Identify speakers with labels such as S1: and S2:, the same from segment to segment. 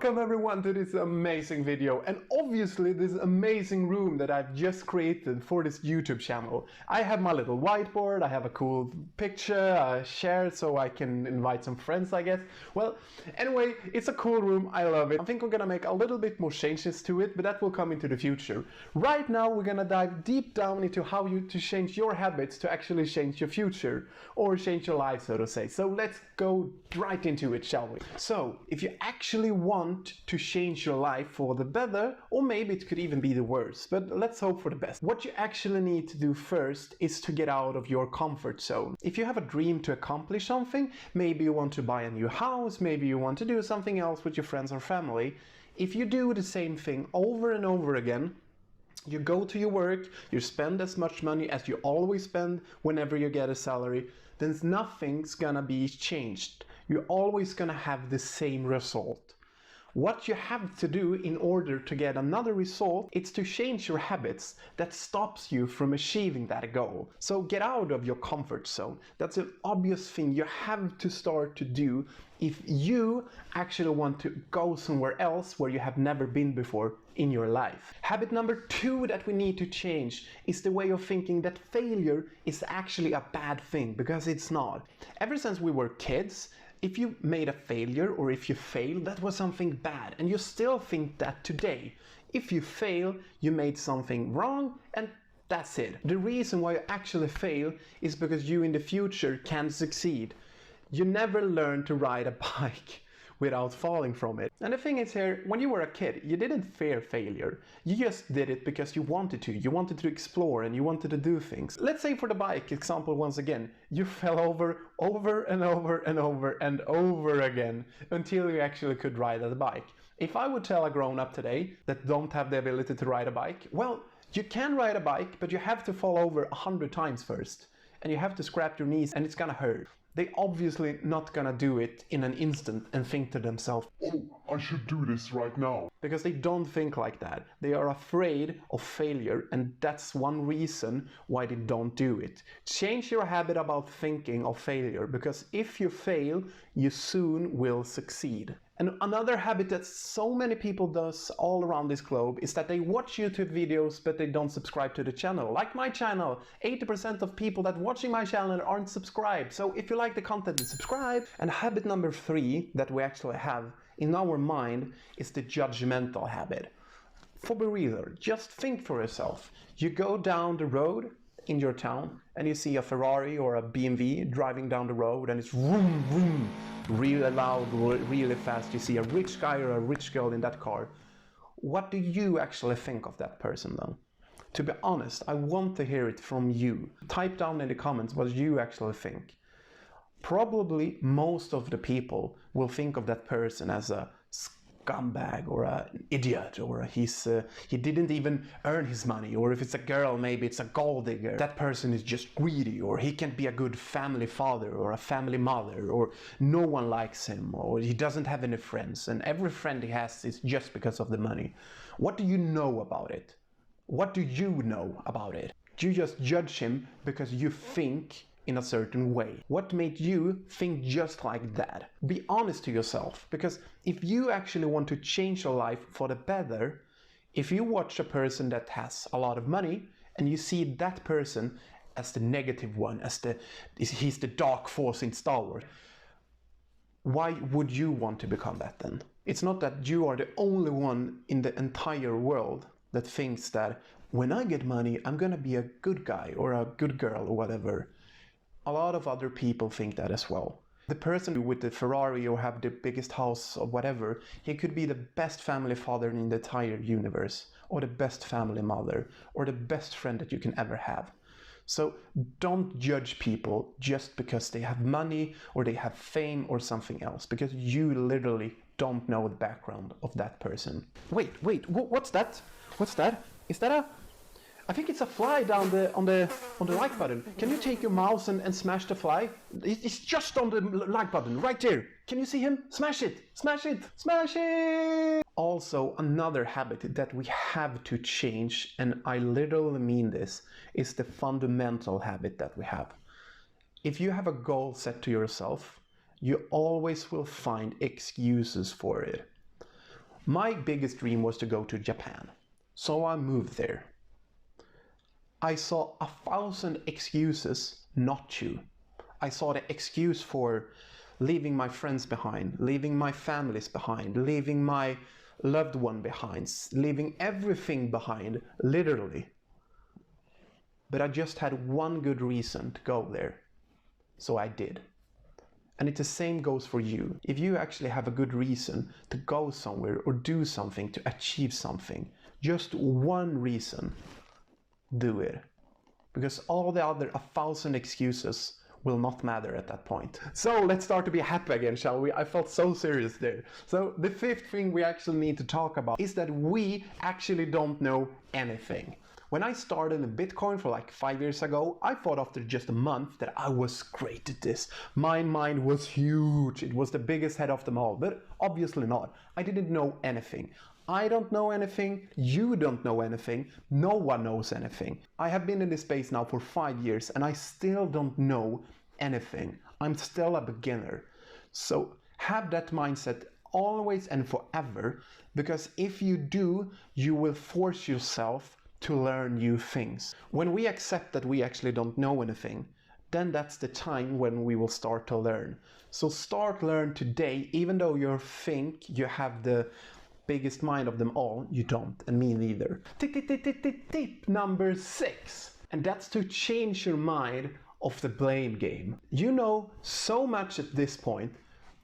S1: Welcome everyone to this amazing video, and obviously this amazing room that I've just created for this YouTube channel. I have my little whiteboard, I have a cool picture I shared so I can invite some friends, I guess. Well, anyway, it's a cool room, I love it. I think we're gonna make a little bit more changes to it, but that will come into the future. Right now we're gonna dive deep down into how to change your habits to actually change your future, or change your life, so to say. So let's go right into it, shall we? So, if you actually want to change your life for the better, or maybe it could even be the worse, but let's hope for the best. What you actually need to do first is to get out of your comfort zone. If you have a dream to accomplish something, maybe you want to buy a new house, maybe you want to do something else with your friends or family, if you do the same thing over and over again, you go to your work, you spend as much money as you always spend whenever you get a salary, then nothing's gonna be changed. You're always gonna have the same result. What you have to do in order to get another result is to change your habits that stops you from achieving that goal. So get out of your comfort zone. That's an obvious thing you have to start to do if you actually want to go somewhere else where you have never been before in your life. Habit number 2 that we need to change is the way of thinking that failure is actually a bad thing, because it's not. Ever since we were kids, if you made a failure or if you failed, that was something bad, and you still think that today. If you fail, you made something wrong, and that's it. The reason why you actually fail is because you in the future can succeed. You never learn to ride a bike without falling from it. And the thing is here, when you were a kid, you didn't fear failure. You just did it because you wanted to. You wanted to explore and you wanted to do things. Let's say for the bike example once again, you fell over and over and over and over again until you actually could ride a bike. If I would tell a grown-up today that don't have the ability to ride a bike, well, you can ride a bike, but you have to fall over 100 times first. And you have to scrap your knees and it's gonna hurt. They obviously not gonna do it in an instant and think to themselves,
S2: oh, I should do this right now.
S1: Because they don't think like that. They are afraid of failure, and that's one reason why they don't do it. Change your habit about thinking of failure, because if you fail, you soon will succeed. And another habit that so many people does all around this globe is that they watch YouTube videos but they don't subscribe to the channel. Like my channel, 80% of people that watching my channel aren't subscribed. So if you like the content, then subscribe. And habit number 3 that we actually have in our mind is the judgmental habit. For be real, just think for yourself. You go down the road in your town and you see a Ferrari or a BMW driving down the road and it's vroom vroom, really loud, really fast. You see a rich guy or a rich girl in that car. What do you actually think of that person then? To be honest, I want to hear it from you. Type down in the comments what you actually think. Probably most of the people will think of that person as a scumbag or an idiot, or he didn't even earn his money, or if it's a girl, maybe it's a gold digger. That person is just greedy, or he can't be a good family father or a family mother, or no one likes him, or he doesn't have any friends, and every friend he has is just because of the money. What do you know about it? What do you know about it? You just judge him because you think in a certain way. What made you think just like that? Be honest to yourself, because if you actually want to change your life for the better, if you watch a person that has a lot of money and you see that person as the negative one, he's the dark force in Star Wars, why would you want to become that then? It's not that you are the only one in the entire world that thinks that when I get money, I'm gonna be a good guy or a good girl or whatever. A lot of other people think that as well. The person with the Ferrari or have the biggest house or whatever, he could be the best family father in the entire universe, or the best family mother, or the best friend that you can ever have. So don't judge people just because they have money or they have fame or something else, because you literally don't know the background of that person. Wait, what's that? What's that? Is that a... I think it's a fly down on the like button. Can you take your mouse and smash the fly? It's just on the like button, right there. Can you see him? Smash it! Smash it! Smash it! Also, another habit that we have to change, and I literally mean this, is the fundamental habit that we have. If you have a goal set to yourself, you always will find excuses for it. My biggest dream was to go to Japan. So I moved there. I saw 1,000 excuses not to. I saw the excuse for leaving my friends behind, leaving my families behind, leaving my loved one behind, leaving everything behind, literally. But I just had one good reason to go there. So I did. And the same goes for you. If you actually have a good reason to go somewhere or do something to achieve something, just one reason, do it. Because all the other 1,000 excuses will not matter at that point. So let's start to be happy again, shall we? I felt so serious there. So the fifth thing we actually need to talk about is that we actually don't know anything. When I started in Bitcoin for like 5 years ago, I thought after just a month that I was great at this. My mind was huge. It was the biggest head of them all, but obviously not. I didn't know anything. I don't know anything, you don't know anything, no one knows anything. I have been in this space now for 5 years and I still don't know anything. I'm still a beginner. So have that mindset always and forever, because if you do, you will force yourself to learn new things. When we accept that we actually don't know anything, then that's the time when we will start to learn. So learn today, even though you think you have the biggest mind of them all, you don't, and me neither. Tip number 6, and that's to change your mind of the blame game. You know so much at this point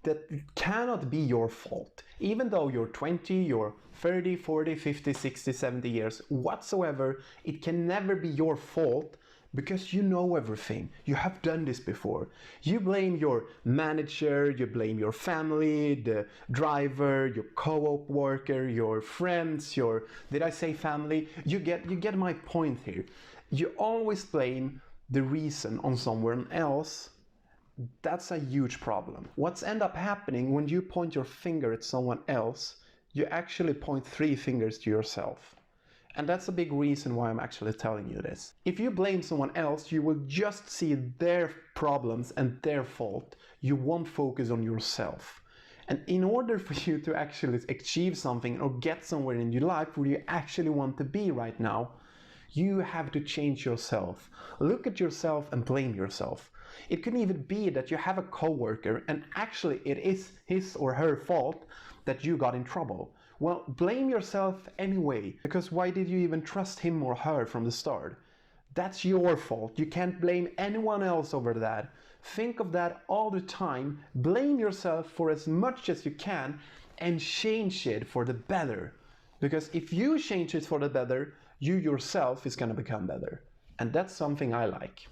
S1: that it cannot be your fault. Even though you're 20, you're 30, 40, 50, 60, 70 years, whatsoever, it can never be your fault. Because you know everything. You have done this before. You blame your manager, you blame your family, the driver, your co-op worker, your friends, did I say family? You get my point here. You always blame the reason on someone else. That's a huge problem. What's end up happening when you point your finger at someone else, you actually point 3 fingers to yourself. And that's a big reason why I'm actually telling you this. If you blame someone else, you will just see their problems and their fault. You won't focus on yourself. And in order for you to actually achieve something or get somewhere in your life where you actually want to be right now, you have to change yourself. Look at yourself and blame yourself. It could even be that you have a coworker and actually it is his or her fault that you got in trouble. Well, blame yourself anyway, because why did you even trust him or her from the start? That's your fault. You can't blame anyone else over that. Think of that all the time. Blame yourself for as much as you can and change it for the better. Because if you change it for the better, you yourself is going to become better. And that's something I like.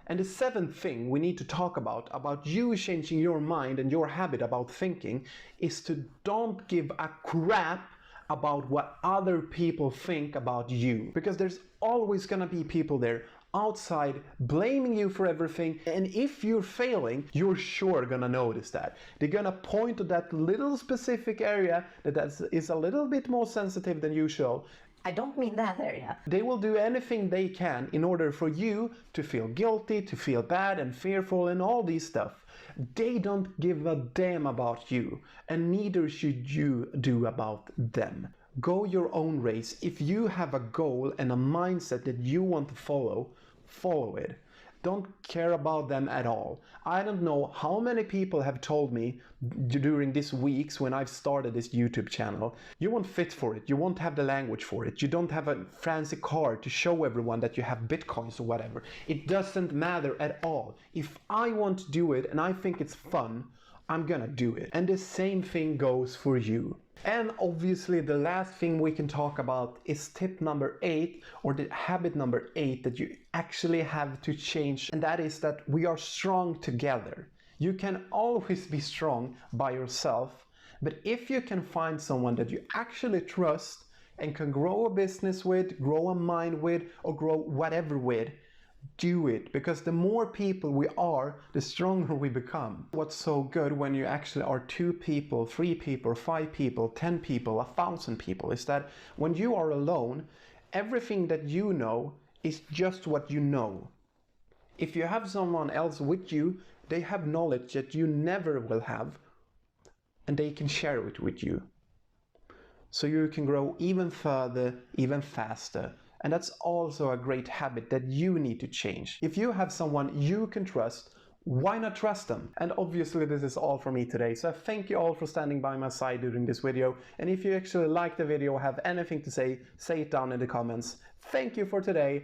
S1: And the 7th thing we need to talk about you changing your mind and your habit about thinking, is to don't give a crap about what other people think about you. Because there's always gonna be people there outside blaming you for everything, and if you're failing, you're sure gonna notice that. They're gonna point to that little specific area that is a little bit more sensitive than usual.
S3: I don't mean that area.
S1: They will do anything they can in order for you to feel guilty, to feel bad and fearful and all these stuff. They don't give a damn about you, and neither should you do about them. Go your own race. If you have a goal and a mindset that you want to follow it. Don't care about them at all. I don't know how many people have told me during these weeks when I've started this YouTube channel, you won't fit for it, you won't have the language for it, you don't have a fancy car to show everyone that you have bitcoins or whatever. It doesn't matter at all. If I want to do it and I think it's fun, I'm gonna do it. And the same thing goes for you. And obviously the last thing we can talk about is tip number 8, or the habit number 8 that you actually have to change, and that is that we are strong together. You can always be strong by yourself, but if you can find someone that you actually trust and can grow a business with, grow a mind with, or grow whatever with, do it, because the more people we are, the stronger we become. What's so good when you actually are 2 people, 3 people, 5 people, 10 people, 1,000 people, is that when you are alone, everything that you know is just what you know. If you have someone else with you, they have knowledge that you never will have, and they can share it with you. so you can grow even further, even faster. And that's also a great habit that you need to change. If you have someone you can trust, why not trust them? And obviously this is all from me today, so thank you all for standing by my side during this video. And if you actually like the video or have anything to say it down in the comments. Thank you for today.